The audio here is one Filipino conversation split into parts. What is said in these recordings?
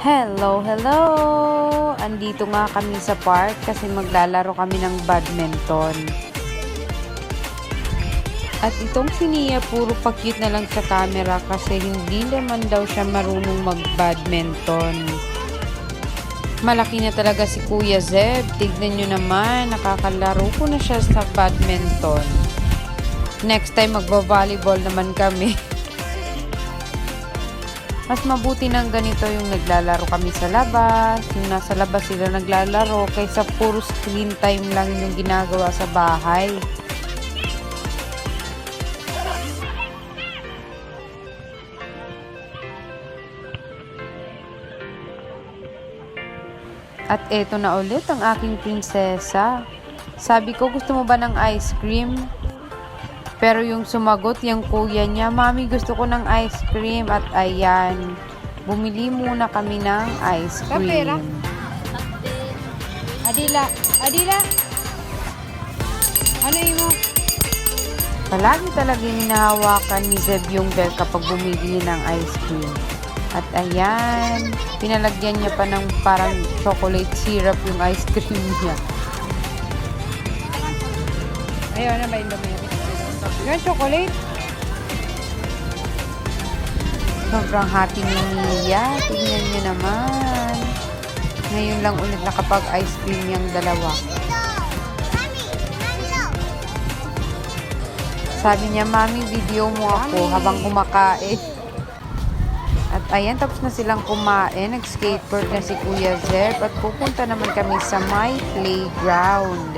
Hello, hello! Andito nga kami sa park kasi maglalaro kami ng badminton. At itong si Nia, puro pa-cute na lang sa camera kasi hindi naman daw siya marunong mag-badminton. Malaki na talaga si Kuya Zeb. Tignan nyo naman, nakakalaro ko na siya sa badminton. Next time, magba-volleyball naman kami. Mas mabuti ng ganito yung naglalaro kami sa labas, yung nasa labas sila naglalaro, kaysa puro screen time lang yung ginagawa sa bahay. At eto na ulit ang aking prinsesa. Sabi ko, gusto mo ba ng ice cream? Pero yung sumagot, yung kuya niya, Mami, gusto ko ng ice cream. At ayan, bumili muna kami ng ice cream. Adila, ano mo? Palagi talaga hinahawakan ni Zeb yung bell kapag bumili ng ice cream. At ayan, pinalagyan niya pa ng parang chocolate syrup yung ice cream niya. Ayaw na ba yung dumi? Yung chocolate? Sobrang happy ni Nia. Tingnan niyo naman. Ngayon lang ulit nakapag-ice cream yung dalawa. Sabi niya, Mami, video mo ako habang kumakain. At ayan, tapos na silang kumain. Nag-skateboard na si Kuya Zeb. At pupunta naman kami sa my playground.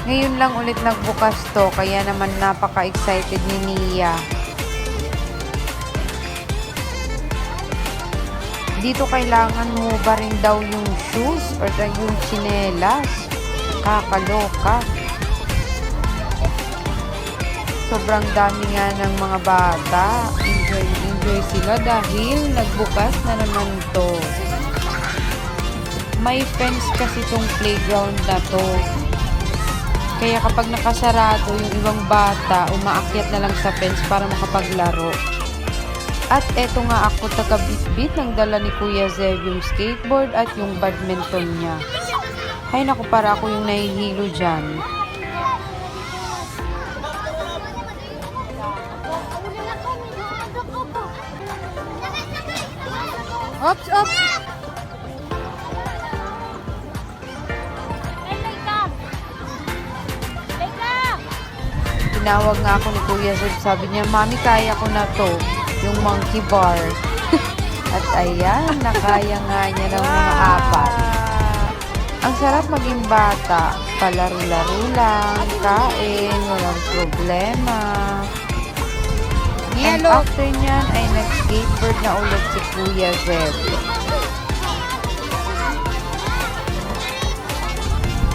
Ngayon lang ulit nagbukas to, kaya naman napaka-excited ni Nia. Dito kailangan mo ba rin daw yung shoes or yung tsinelas? Kakaloka. Sobrang dami nga ng mga bata. Enjoy sila dahil nagbukas na naman to. May fence kasi tong playground na to. Kaya kapag nakasarado, yung ibang bata, umaakyat na lang sa fence para makapaglaro. At eto nga ako, taga-bit-bit ng dala ni Kuya Zeb yung skateboard at yung badminton niya. Hay naku, para ako yung nahihilo dyan. Oops! Tinawag nga ako ni Kuya Zeb, sabi niya, Mami, kaya ko na to, yung monkey bar. At ayan, nakaya nga niya ng mga apat. Ang sarap maging bata, palaro-laro lang, kain, walang problema. And after niyan ay nag-skateboard na ulit si Kuya Zeb.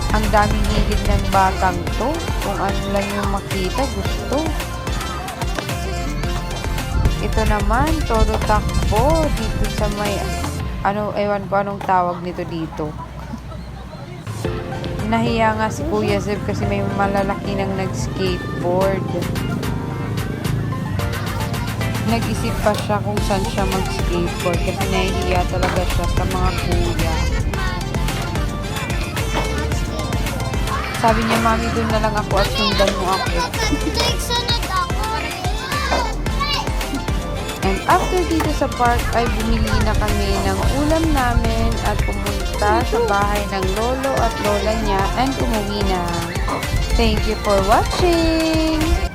Ang daming hilig ng batang to. Kung ano lang yung makita, gusto. Ito naman, todo takbo dito sa may, ewan ko anong tawag nito dito. Nahiya nga si Kuya Zeb kasi may malalaki nang nag-skateboard. Nag-isip pa siya kung saan siya mag-skateboard kasi nahihiya talaga siya sa mga kuya. Sabi niya, Mami, doon na lang ako at sundan mo ako. And after dito sa park ay bumili na kami ng ulam namin at pumunta sa bahay ng lolo at lola niya and umuwi na. Thank you for watching!